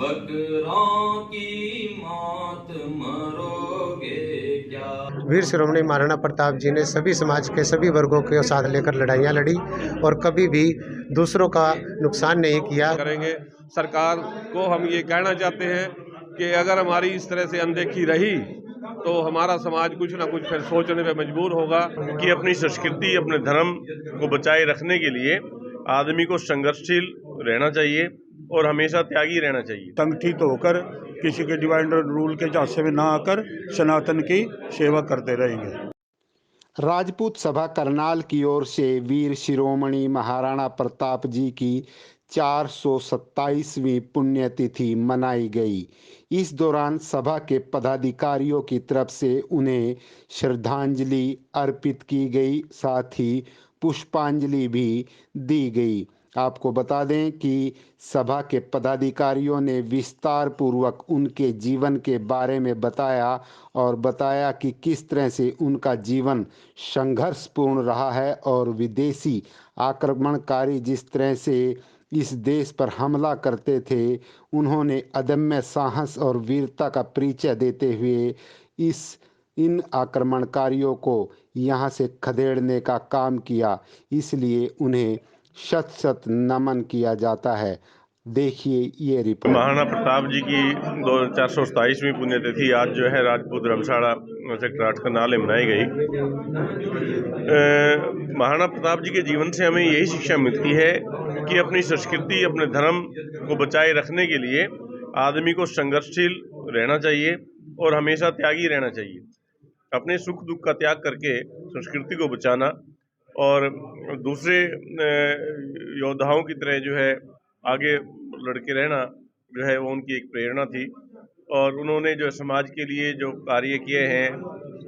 बकरों की मौत मरोगे क्या। वीर शिरोमणि महाराणा प्रताप जी ने सभी समाज के सभी वर्गों के साथ लेकर लड़ाइयाँ लड़ी और कभी भी दूसरों का नुकसान नहीं किया। करेंगे सरकार को हम ये कहना चाहते हैं कि अगर हमारी इस तरह से अनदेखी रही तो हमारा समाज कुछ ना कुछ फिर सोचने पे मजबूर होगा कि अपनी संस्कृति अपने धर्म को बचाए रखने के लिए आदमी को संघर्षशील रहना चाहिए और हमेशा त्यागी रहना चाहिए। संगठित होकर किसी के डिवाइड रूल के झांसे में ना आकर सनातन की सेवा करते रहेंगे। राजपूत सभा करनाल की ओर से वीर शिरोमणि महाराणा प्रताप जी की 427वीं पुण्यतिथि मनाई गई। इस दौरान सभा के पदाधिकारियों की तरफ से उन्हें श्रद्धांजलि अर्पित की गई, साथ ही पुष्पांजलि भी दी गई। आपको बता दें कि सभा के पदाधिकारियों ने विस्तार पूर्वक उनके जीवन के बारे में बताया और बताया कि किस तरह से उनका जीवन संघर्षपूर्ण रहा है और विदेशी आक्रमणकारी जिस तरह से इस देश पर हमला करते थे, उन्होंने अदम्य साहस और वीरता का परिचय देते हुए इन आक्रमणकारियों को यहाँ से खदेड़ने का काम किया। इसलिए उन्हें शत शत नमन किया जाता है। देखिए ये रिपोर्ट। महाराणा प्रताप जी की 427वीं पुण्यतिथि आज जो है राजपूत धर्मशाला सेक्टर 8 करनाल में मनाई गई। महाराणा प्रताप जी के जीवन से हमें यही शिक्षा मिलती है कि अपनी संस्कृति अपने धर्म को बचाए रखने के लिए आदमी को संघर्षशील रहना चाहिए और हमेशा त्यागी रहना चाहिए। अपने सुख दुख का त्याग करके संस्कृति को बचाना और दूसरे योद्धाओं की तरह जो है आगे लड़के रहना जो है वो उनकी एक प्रेरणा थी। और उन्होंने जो समाज के लिए जो कार्य किए हैं,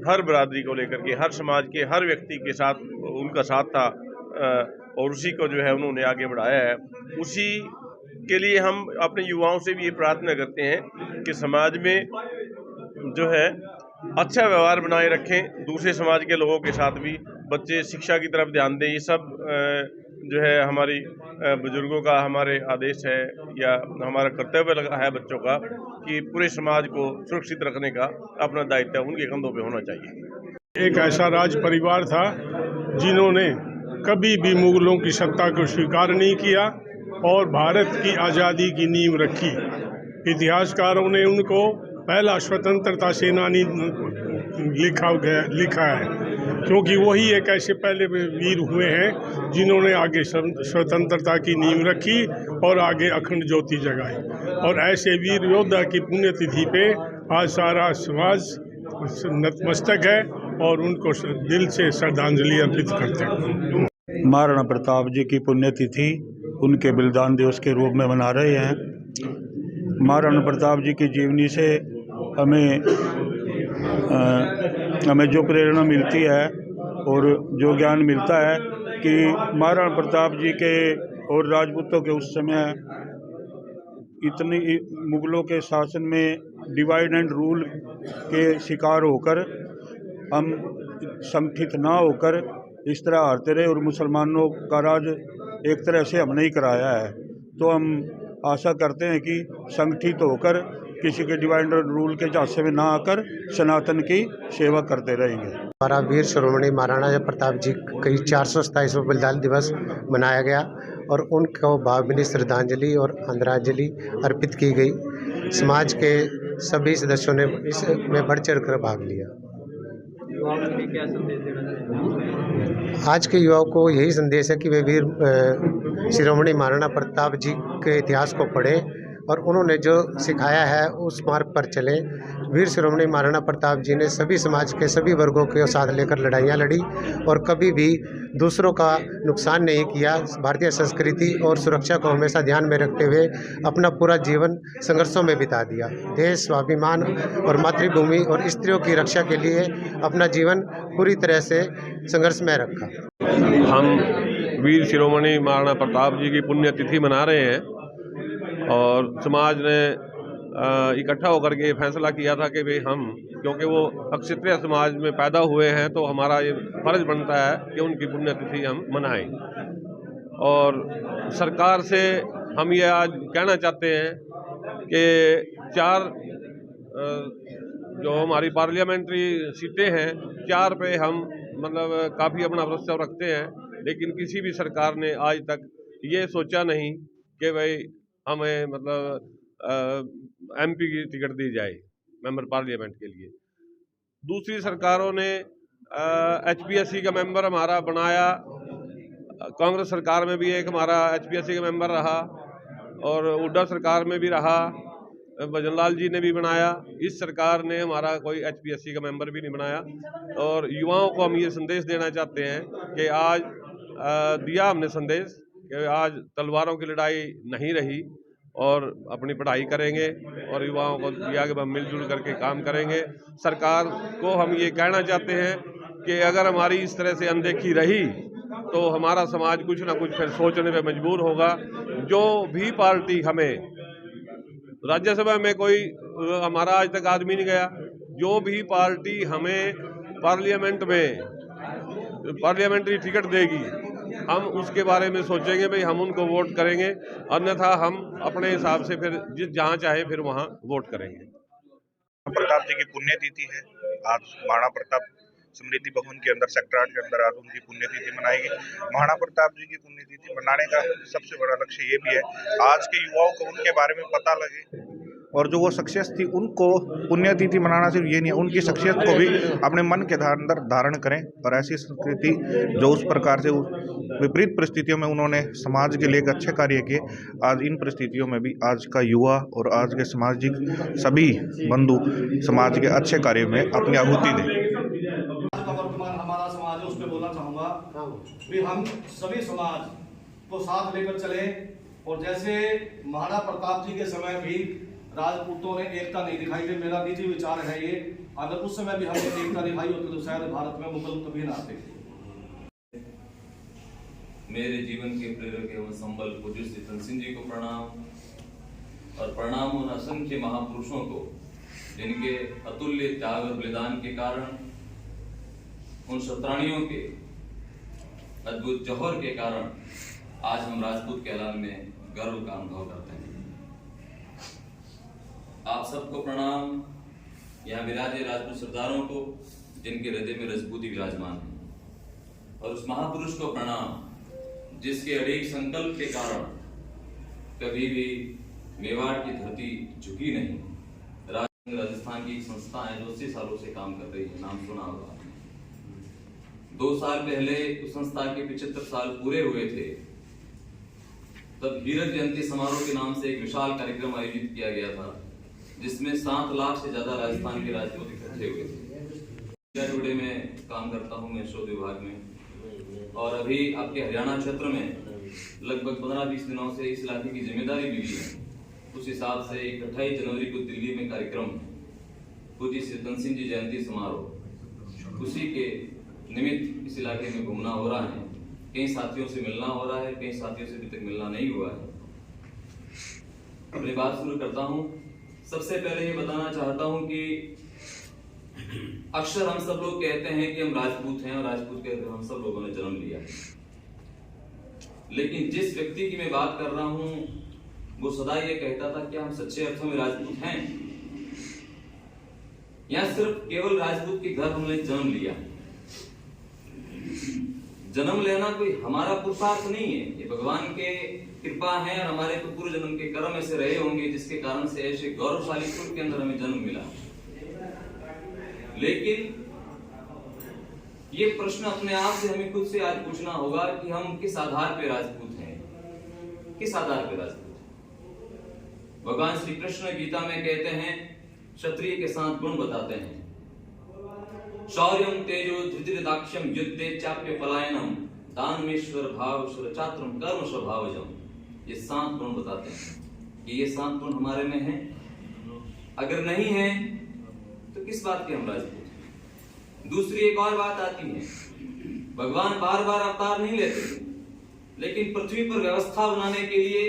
हर बरादरी को लेकर के, हर समाज के हर व्यक्ति के साथ उनका साथ था और उसी को जो है उन्होंने आगे बढ़ाया है। उसी के लिए हम अपने युवाओं से भी ये प्रार्थना करते हैं कि समाज में जो है अच्छा व्यवहार बनाए रखें, दूसरे समाज के लोगों के साथ भी। बच्चे शिक्षा की तरफ ध्यान दें। ये सब जो है हमारी बुजुर्गों का हमारे आदेश है या हमारा कर्तव्य लगा है बच्चों का कि पूरे समाज को सुरक्षित रखने का अपना दायित्व उनके कंधों पे होना चाहिए। एक ऐसा राज परिवार था जिन्होंने कभी भी मुगलों की सत्ता को स्वीकार नहीं किया और भारत की आज़ादी की नींव रखी। इतिहासकारों ने उनको पहला स्वतंत्रता सेनानी लिखा है, क्योंकि वही एक ऐसे पहले वीर हुए हैं जिन्होंने आगे स्वतंत्रता की नींव रखी और आगे अखंड ज्योति जगाई। और ऐसे वीर योद्धा की पुण्यतिथि पे आज सारा समाज नतमस्तक है और उनको दिल से श्रद्धांजलि अर्पित करते हैं। महाराणा प्रताप जी की पुण्यतिथि उनके बलिदान दिवस के रूप में मना रहे हैं। महाराणा प्रताप जी की जीवनी से हमें जो प्रेरणा मिलती है और जो ज्ञान मिलता है कि महाराणा प्रताप जी के और राजपूतों के उस समय इतनी मुगलों के शासन में डिवाइड एंड रूल के शिकार होकर हम संगठित ना होकर इस तरह हारते रहे और मुसलमानों का राज एक तरह से हमने ही कराया है। तो हम आशा करते हैं कि संगठित होकर किसी के डिवाइड रूल के झांसे में ना आकर सनातन की सेवा करते रहेंगे। हमारा वीर शिरोमणि महाराणा प्रताप जी का 427वां बलिदान दिवस मनाया गया और उनको भावभीनी श्रद्धांजलि और आदरांजलि अर्पित की गई। समाज के सभी सदस्यों ने इसमें बढ़ चढ़ कर भाग लिया। आज के युवाओं को यही संदेश है कि वे वीर शिरोमणि महाराणा प्रताप जी के इतिहास को पढ़ें और उन्होंने जो सिखाया है उस मार्ग पर चलें। वीर शिरोमणि महाराणा प्रताप जी ने सभी समाज के सभी वर्गों के साथ लेकर लड़ाइयाँ लड़ी और कभी भी दूसरों का नुकसान नहीं किया। भारतीय संस्कृति और सुरक्षा को हमेशा ध्यान में रखते हुए अपना पूरा जीवन संघर्षों में बिता दिया। देश, स्वाभिमान और मातृभूमि और स्त्रियों की रक्षा के लिए अपना जीवन पूरी तरह से संघर्ष में रखा। हम वीर शिरोमणि महाराणा प्रताप जी की पुण्यतिथि मना रहे हैं और समाज ने इकट्ठा होकर के फैसला किया था कि भाई हम, क्योंकि वो क्षत्रिय समाज में पैदा हुए हैं तो हमारा ये फर्ज बनता है कि उनकी पुण्यतिथि हम मनाएं। और सरकार से हम ये आज कहना चाहते हैं कि 4 जो हमारी पार्लियामेंट्री सीटें हैं 4 पे हम मतलब काफ़ी अपना प्रस्ताव रखते हैं, लेकिन किसी भी सरकार ने आज तक ये सोचा नहीं कि भाई हमें मतलब MP की टिकट दी जाए मेंबर पार्लियामेंट के लिए। दूसरी सरकारों ने HPSC का मेंबर हमारा बनाया, कांग्रेस सरकार में भी एक हमारा HPSC का मेंबर रहा और हुड्डा सरकार में भी रहा, भजनलाल जी ने भी बनाया। इस सरकार ने हमारा कोई HPSC का मेंबर भी नहीं बनाया। और युवाओं को हम ये संदेश देना चाहते हैं कि आज दिया हमने संदेश कि आज तलवारों की लड़ाई नहीं रही और अपनी पढ़ाई करेंगे और युवाओं को दिया कि हम मिलजुल करके काम करेंगे। सरकार को हम ये कहना चाहते हैं कि अगर हमारी इस तरह से अनदेखी रही तो हमारा समाज कुछ ना कुछ फिर सोचने पे मजबूर होगा। जो भी पार्टी हमें राज्यसभा में कोई हमारा आज तक आदमी नहीं गया, जो भी पार्टी हमें पार्लियामेंट में पार्लियामेंट्री टिकट देगी हम उसके बारे में सोचेंगे, भाई हम उनको वोट करेंगे, अन्यथा हम अपने हिसाब से फिर जहाँ चाहे फिर वहाँ वोट करेंगे। प्रताप जी की पुण्यतिथि है आज। महाराणा प्रताप स्मृति भवन के अंदर सेक्टर 8 के अंदर आज उनकी पुण्यतिथि मनाई गई। महाराणा प्रताप जी की पुण्यतिथि मनाने का सबसे बड़ा लक्ष्य ये भी है आज के युवाओं को उनके बारे में पता लगे और जो वो शख्सियत थी उनको पुण्यतिथि मनाना सिर्फ ये नहीं है, उनकी शख्सियत को भी अपने मन के अंदर धारण करें। और ऐसी संस्कृति जो उस प्रकार से विपरीत परिस्थितियों में उन्होंने समाज के लिए एक अच्छे कार्य किए, आज इन परिस्थितियों में भी आज का युवा और आज के सामाजिक सभी बंधु समाज के अच्छे कार्य में अपनी आहुति दें। वर्तमान हमारा समाज है उस पर बोलना चाहूँगा कि हम सभी समाज को साथ लेकर चले। और जैसे महाराणा प्रताप जी के समय भी राजपूतों ने एकता नहीं दिखाई थी, मेरा निजी विचार है ये, अगर उस समय भी हमने एकता दिखाई होती तो शायद भारत में मुगल कभी ना आते। मेरे जीवन के प्रेरक एवं संबल पूज्य श्री धन सिंह जी को प्रणाम और प्रणाम उन असंख्य महापुरुषों को जिनके अतुल्य त्याग और बलिदान के कारण, उन शत्राणियों के अद्भुत जौहर के कारण आज हम राजपूत कहलाने में गर्व का अनुभव करते हैं। आप सबको प्रणाम। यहाँ विराजे राजपूत सरदारों को जिनके हृदय में रजपूती विराजमान है, और उस महापुरुष को प्रणाम जिसके अड़िग संकल्प के कारण कभी भी मेवाड़ की धरती झुकी नहीं। राजस्थान की एक संस्था है जो 80 सालों से काम कर रही है, नाम सुना होगा। 2 साल पहले उस संस्था के 75 साल पूरे हुए थे, तब हीरक जयंती समारोह के नाम से एक विशाल कार्यक्रम आयोजित किया गया था जिसमें 7 लाख से ज्यादा राजस्थान के राजपूत इकट्ठे हुए थे। जुड़े में काम करता हूँ मैं शोध विभाग में, और अभी आपके हरियाणा क्षेत्र में लगभग 15-20 दिनों से इस इलाके की जिम्मेदारी मिली है। उस हिसाब से 28 जनवरी को दिल्ली में कार्यक्रम पूज्य श्री धन सिंह जी जयंती समारोह, उसी के निमित्त इस इलाके में घूमना हो रहा है। कई साथियों से मिलना हो रहा है, कई साथियों से अभी तक मिलना नहीं हुआ है। अपनी बात शुरू करता हूँ। सबसे पहले ये बताना चाहता हूँ कि अक्सर हम सब लोग कहते हैं कि हम राजपूत हैं और राजपूत के हम सब लोगों ने जन्म लिया है, लेकिन जिस व्यक्ति की मैं बात कर रहा हूँ वो सदा ये कहता था कि हम सच्चे अर्थों में राजपूत हैं, या सिर्फ केवल राजपूत के घर हमने जन्म लिया। जन्म लेना कोई हमारा पुरुषार्थ नहीं है, ये भगवान के कृपा है और हमारे तो पूर्व जन्म के कर्म ऐसे रहे होंगे जिसके कारण से ऐसे गौरवशाली कुल के अंदर हमें जन्म मिला। लेकिन ये प्रश्न अपने आप से हमें खुद से आज पूछना होगा कि हम किस आधार पे राजपूत हैं, किस आधार पे राजपूत हैं। भगवान श्री कृष्ण गीता में कहते हैं, क्षत्रिय के 7 गुण बताते हैं। शौर्यम तेजो धृतिर्दाक्ष्यम युद्धे चाप्य पलायनम दानमेश्वर भाव चात्रम कर्म स्वभावजम। ये 7 गुण बताते हैं कि ये 7 गुण हमारे में हैं। अगर नहीं है तो किस बात के हम राजपूत हैं। दूसरी एक और बात आती है, भगवान बार बार अवतार नहीं लेते, लेकिन पृथ्वी पर व्यवस्था बनाने के लिए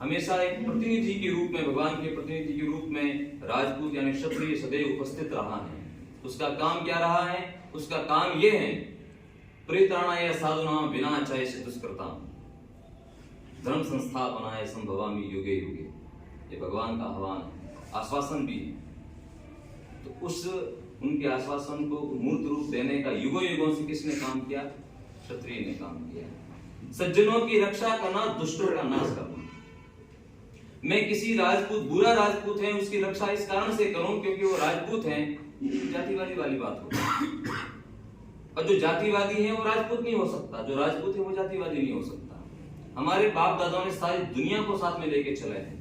हमेशा एक प्रतिनिधि के रूप में, भगवान के प्रतिनिधि के रूप में राजपूत यानी क्षत्रिय सदैव उपस्थित रहा है। उसका काम क्या रहा है? उसका काम यह है, परित्राणाय साधुनां विनाशाय दुष्कृतां धर्म संस्थापनाय संभवामि युगे युगे। ये भगवान का आह्वान है, आश्वासन भी है। तो उस उनके आश्वासन को मूर्त रूप देने का युगों युगों से किसने काम किया? क्षत्रिय ने काम किया। सज्जनों की रक्षा करना, दुष्टों का नाश करना। मैं किसी राजपूत, बुरा राजपूत है, उसकी रक्षा इस कारण से करूं क्योंकि वो राजपूत हैं, जातिवादी वाली बात होगी। और जो जातिवादी है वो राजपूत नहीं हो सकता, जो राजपूत है वो जातिवादी नहीं हो सकता। हमारे बाप दादाओं ने सारी दुनिया को साथ में लेके चले हैं,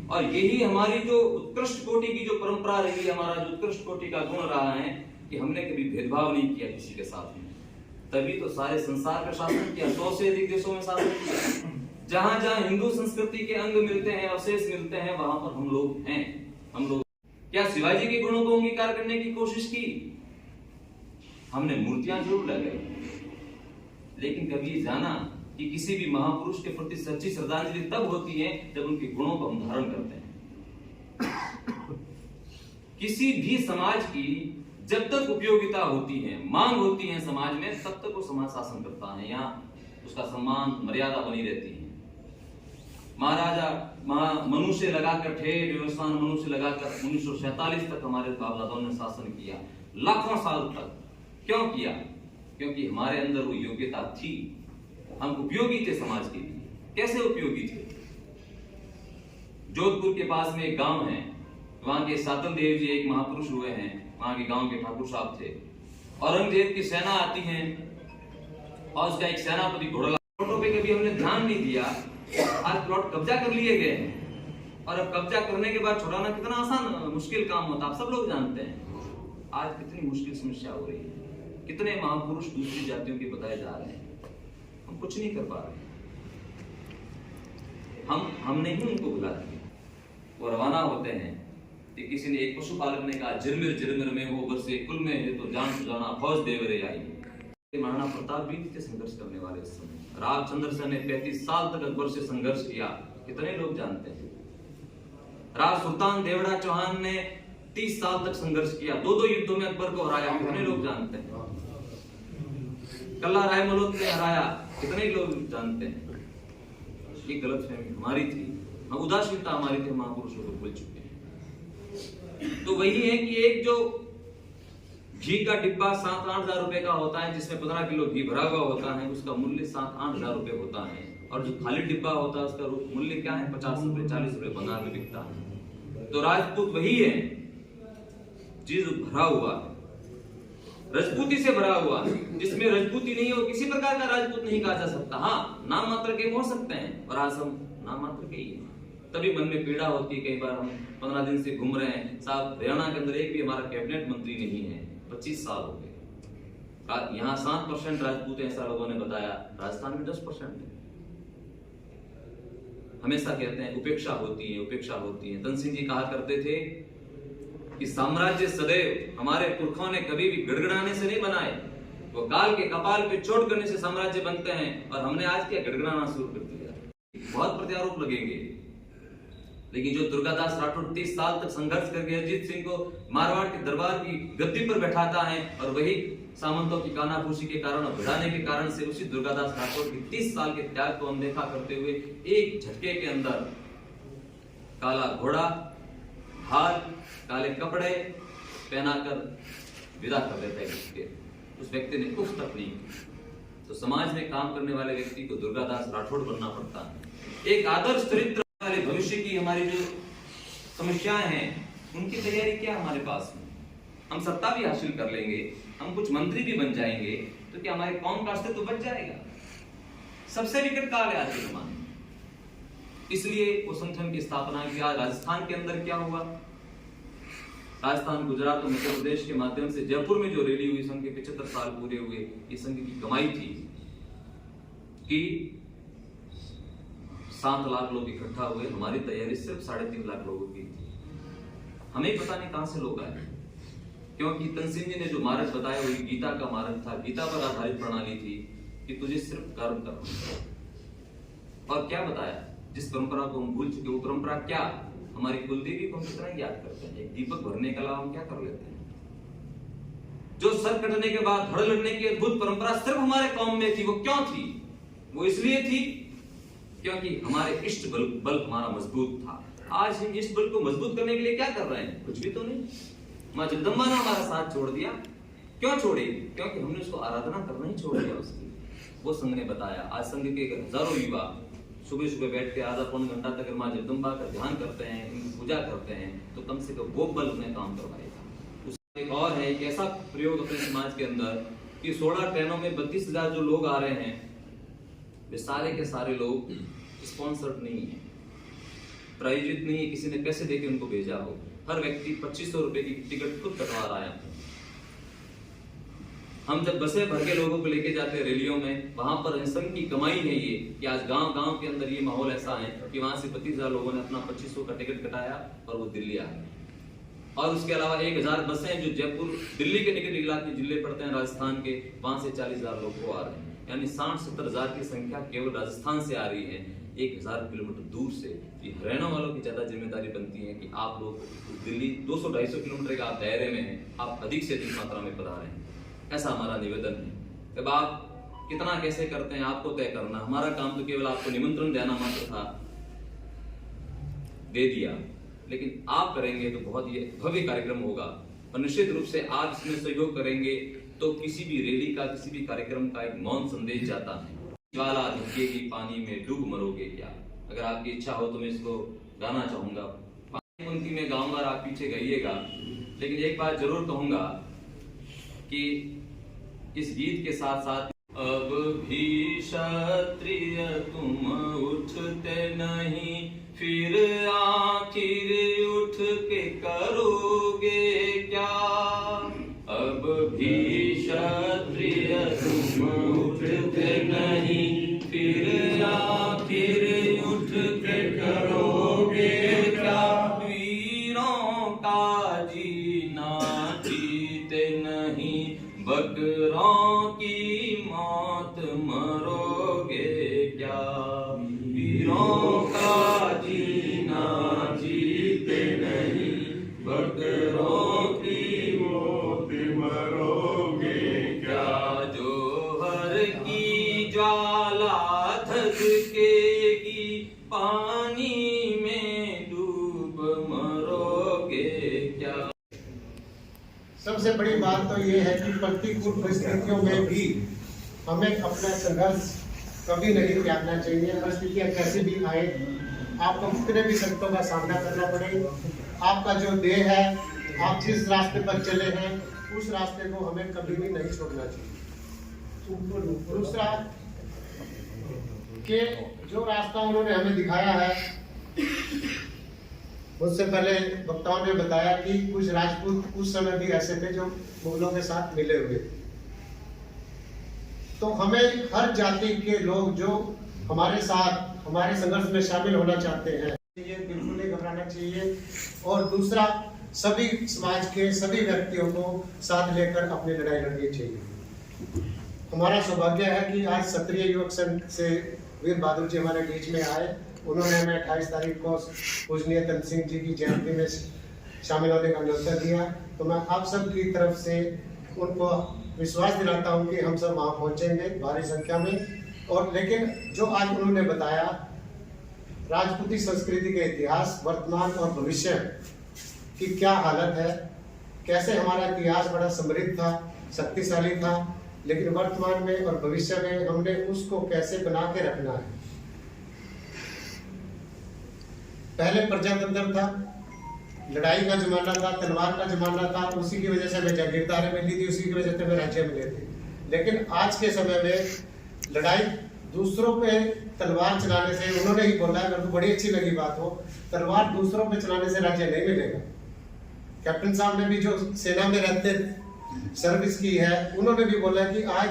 और यही हमारी जो उत्कृष्ट कोटि की जो परंपरा रही है, हमारा जो उत्कृष्ट कोटि का गुण रहा है कि हमने कभी भेदभाव नहीं किया किसी के साथ में। तभी तो सारे संसार का शासन किया, 100 से अधिक देशों में शासन किया। जहां जहां हिंदू संस्कृति के अंग मिलते हैं, अवशेष मिलते हैं, वहां पर हम लोग हैं। हम लोग क्या शिवाजी के गुणों को अंगीकार करने की कोशिश की? हमने मूर्तियां जरूर लगाई, लेकिन कभी ये जाना कि किसी भी महापुरुष के प्रति सच्ची श्रद्धांजलि तब होती है जब उनके गुणों को हम धारण करते हैं। किसी भी समाज की जब तक उपयोगिता होती है, मांग होती है समाज में, तब तक वो समाज शासन करता है, यहाँ उसका सम्मान मर्यादा बनी रहती है। महाराजा मनुष्य लगाकर ठेठ व्यवस्था मनुष्य लगाकर 1947 तक हमारे बाप दादाओं ने शासन किया, लाखों साल तक। क्यों किया? क्योंकि हमारे अंदर वो योग्यता थी, हम उपयोगी थे समाज के लिए। कैसे उपयोगी थे? जोधपुर के पास में एक गांव है, वहां के सातन देव जी एक महापुरुष हुए हैं, वहां के गांव के ठाकुर साहब थे। औरंगजेब की सेना आती है और उसका एक सेनापति घोड़ा, प्लॉटों पे कभी हमने ध्यान नहीं दिया। आज प्लॉट कब्जा कर लिए गए हैं, और अब कब्जा करने के बाद छुड़ाना कितना आसान मुश्किल काम होता है, आप सब लोग जानते हैं। आज कितनी मुश्किल समस्या हो रही है, कितने महापुरुष दूसरी जातियों के बताए जा रहे हैं, हम कुछ नहीं कर पा रहे। हमने ही उनको बुला दिया, वो रवाना होते हैं कि किसी ने एक पशुपालक ने कहा, जिरमिर जिरमिर में हो बरसे कुल में है तो जान सुजाना फौज देवरे आई। महाराणा प्रताप भी थे संघर्ष करने वाले इस समय। रामचंद्र सेन ने 35 साल तक अकबर से संघर्ष किया, कितने लोग जानते हैं। राज सुल्तान देवड़ा चौहान ने 30 साल तक संघर्ष किया, 2 युद्धों में अकबर को हराया, कितने लोग जानते हैं। कल्ला राय मलोत ने हराया, कितने लोग जानते हैं। ये गलतफहमी हमारी थी, हम उदासीनता हमारी थी, महापुरुषों को भूल चुके हैं। तो वही है कि एक जो घी का डिब्बा 7-8 हजार रुपए का होता है, जिसमें 15 किलो घी भरा हुआ होता है, उसका मूल्य 7-8 हजार रुपए होता है। और जो खाली डिब्बा होता है उसका मूल्य क्या है? 50 रुपए 40 रुपए बाजार में बिकता है। तो राजपूत वही है, चीज भरा हुआ है, राजपूती से भरा हुआ है। जिसमें राजपूती नहीं हो, किसी प्रकार का राजपूत नहीं कहा जा सकता। हाँ, नाम मात्र के हो सकते हैं, और आज हम नाम मात्र के ही हैं। तभी मन में पीड़ा होती है। कई बार हम 15 दिन से घूम रहे हैं, साहब हरियाणा के अंदर एक भी हमारा कैबिनेट मंत्री नहीं है, 25 साल हो गए। यहाँ 7% राजपूत ऐसा लोगों ने बताया, राजस्थान में 10% है। हमेशा कहते हैं उपेक्षा होती है, उपेक्षा होती है। धन सिंह जी कहा करते थे कि साम्राज्य सदैव हमारे पुरखों ने कभी भी गड़गड़ाने से नहीं बनाए, वो गाल के कपाल पे चोट करने से साम्राज्य बनते हैं, और हमने आज क्या गड़गड़ाना शुरू कर दिया। बहुत प्रत्यारोप लगेंगे, लेकिन जो दुर्गादास राठौड़ 30 साल तक संघर्ष करके अजीत सिंह को मारवाड़ के दरबार की गद्दी पर बैठाता है, और वही सामंतों की कानाफूसी के कारण और भिड़ाने के कारण से उसी दुर्गादास राठौड़ के 30 साल के त्याग को अनदेखा करते हुए एक झटके के अंदर काला घोड़ा, हार, काले कपड़े पहनाकर विदा कर देता है। उस व्यक्ति ने उफ तक नहीं। तो समाज में काम करने वाले व्यक्ति को दुर्गादास राठौड़ बनना पड़ता है। एक आदर्श चरित्र वाले भविष्य की हमारी जो समस्याएं हैं, उनकी तैयारी क्या हमारे पास में? हम सत्ता भी हासिल कर लेंगे, हम कुछ मंत्री भी बन जाएंगे, तो क्या हमारे कौम का अस्तित्व बच जाएगा? सबसे विकट काल है आज के जमाने में। इसलिए वो संगठन की स्थापना की। आज राजस्थान के अंदर क्या हुआ? राजस्थान, गुजरात और मध्य प्रदेश के माध्यम से जयपुर में जो रैली हुई, संघ के 75 साल पूरे हुए, ये संघ की कमाई थी कि 7 लाख लोग इकट्ठा हुए। हमारी तैयारी सिर्फ 3.5 लाख लोगों की थी। हमें पता नहीं कहां से लोग आए, क्योंकि तनसेन जी ने जो मार्ग बताया वो गीता का मार्ग था, गीता पर आधारित प्रणाली थी कि तुझे सिर्फ कर्म करना। और क्या बताया? जिस परंपरा को हम भूल चुके, वो परंपरा क्या? हमारी कुलदेवी को हम कितना याद करते हैं, एक दीपक भरने के अलावा हम क्या कर लेते हैं? जो सर कटने के बाद धड़ लड़ने की अद्भुत परंपरा सिर्फ हमारे कौम में थी, वो क्यों थी? वो इसलिए थी क्योंकि हमारे इष्ट बल हमारा मजबूत था। आज हम इस बल को मजबूत करने के लिए क्या कर रहे हैं? कुछ भी तो नहीं। माँ जगदम्बा ने हमारा साथ छोड़ दिया। क्यों छोड़ी? क्योंकि हमने उसको आराधना करना ही छोड़ दिया उसकी। वो संघ ने बताया। आज संघ के हजारों युवा सुबह सुबह बैठ के आधा पौन घंटा तक माँ जगदम्बा का ध्यान करते हैं, इनकी पूजा करते हैं, तो कम से कम वो बल उन्हें काम करवाएगा। उसका एक और है, एक ऐसा प्रयोग अपने समाज के अंदर कि 16 ट्रेनों में 32,000 जो लोग आ रहे हैं, वे सारे के सारे लोग स्पॉन्सर्ड नहीं है, प्रायोजित नहीं है, किसी ने पैसे देके उनको भेजा हो। हर व्यक्ति 2500 रुपए की टिकट खुद कटवा रहा है। हम जब बसें भर के लोगों को लेके जाते हैं रैलियों में, वहां पर संघ की कमाई है ये कि आज गांव-गांव के अंदर ये माहौल ऐसा है कि वहां से 25,000 लोगों ने अपना 2500 का टिकट कटाया और वो दिल्ली आ गए। और उसके अलावा 1,000 बसें जो जयपुर दिल्ली के निकट इलाके जिले पड़ते हैं राजस्थान के, 5 से 40,000 लोग को आ रहे हैं, यानी 60-70,000 की संख्या केवल राजस्थान से आ रही है, 1,000 किलोमीटर दूर से। ये हरियाणा वालों की ज्यादा जिम्मेदारी बनती है कि आप लोग दिल्ली 200-250 किलोमीटर के आप दायरे में हैं, आप अधिक से अधिक मात्रा में पधारें। ऐसा हमारा निवेदन है। अब आप कितना कैसे करते हैं आपको तय करना, हमारा काम तो केवल आपको निमंत्रण देना मात्र था, दे दिया, लेकिन आप करेंगे तो बहुत ही भव्य कार्यक्रम होगा। और निश्चित रूप से आप इसमें सहयोग करेंगे तो किसी भी रैली का, किसी भी कार्यक्रम का एक मौन संदेश जाता है। ज्वाला धुकेगी पानी में डूब मरोगे क्या। अगर आपकी इच्छा हो तो मैं इसको गाना चाहूंगा, पंक्ति में गाऊंगा, आप पीछे गाइएगा। लेकिन एक बात जरूर कहूंगा कि इस गीत के साथ साथ अब भी क्षत्रिय तुम उठते नहीं, फिर आखिर उठ के करोगे क्या। अब भी क्षत्रिय तुम उठते नहीं, फिर आखिर उठ के करोगे क्या। वीरों का जीना जीते नहीं, बकरों की मौत मरोगे क्या। वीरों का जीना जीते नहीं, बकरों की मौत मरोगे क्या। जोहर की ज्वाला धधकेगी, पानी में डूब मरोगे क्या। सबसे बड़ी बात तो ये है कि प्रतिकूल परिस्थितियों में भी हमें अपना संघर्ष कभी नहीं त्यागना चाहिए। परिस्थितियाँ कैसी भी आए, आपको कितने भी संकटों का सामना करना पड़े, आपका जो देह है, आप जिस रास्ते पर चले हैं उस रास्ते को हमें कभी भी नहीं छोड़ना चाहिए। दूसरा कि जो रास्ता उन्होंने हमें दिखाया है, मुझसे पहले वक्ताओं ने बताया कि कुछ राजपूत उस समय भी ऐसे थे जो मुगलों के साथ मिले हुए। तो हमें हर जाति के लोग जो हमारे साथ हमारे संघर्ष में शामिल होना चाहते हैं, ये बिल्कुल नहीं घबराना चाहिए। और दूसरा, सभी समाज के सभी व्यक्तियों को साथ लेकर अपनी लड़ाई लड़नी चाहिए। हमारा सौभाग्य है कि आज क्षत्रिय युवक संघ से वीर बहादुर जी हमारे बीच में आए। उन्होंने हमें 28 तारीख को पूजनीय धन सिंह जी की जयंती में शामिल होने का न्योता दिया। तो मैं आप सब की तरफ से उनको विश्वास दिलाता हूं कि हम सब वहां पहुंचेंगे भारी संख्या में। और लेकिन जो आज उन्होंने बताया राजपूती संस्कृति के इतिहास, वर्तमान और भविष्य की क्या हालत है, कैसे हमारा इतिहास बड़ा समृद्ध था, शक्तिशाली था, लेकिन वर्तमान में और भविष्य में हमने उसको कैसे बना के रखना है। पहले प्रजातंत्र था, लड़ाई का जमाना था, तलवार का जमाना था, उसी की वजह से हमें जागीरदारें मिली थी, उसी की वजह से हमें राज्य मिले थे। लेकिन आज के समय में लड़ाई दूसरों पे तलवार चलाने से, उन्होंने ही बोला है, मेरे को बड़ी अच्छी लगी बात हो, तलवार दूसरों पे चलाने से राज्य नहीं मिलेगा। कैप्टन साहब ने भी जो सेना में रहते सर्विस की है, उन्होंने भी बोला कि आज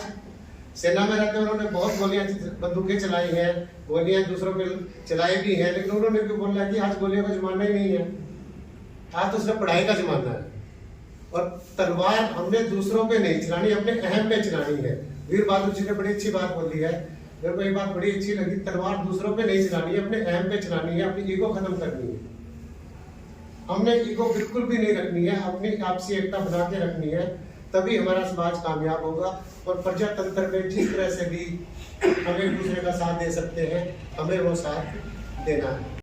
सेना में रहते उन्होंने बहुत गोलियां बंदूकें चलाई हैं, गोलियां दूसरों पे चलाई भी हैं, लेकिन उन्होंने भी बोला कि आज गोलियों का जमाना ही नहीं है, आज तो सिर्फ पढ़ाई का जमाना है। और तलवार हमने दूसरों पे नहीं चलानी, अपने अहम पे चलानी है। वीर बहादुर जी ने बड़ी अच्छी बात बोली है, मेरे को ये बात बड़ी अच्छी लगी। तलवार दूसरों पे नहीं चलानी है, अपने अहम पे चलानी है, अपनी ईगो खत्म करनी है। हमने ईगो बिल्कुल भी नहीं रखनी है, अपनी आपसी एकता बना के रखनी है, तभी हमारा समाज कामयाब होगा। और प्रजातंत्र में जिस तरह से भी हम एक दूसरे का साथ दे सकते हैं, हमें वो साथ देना है।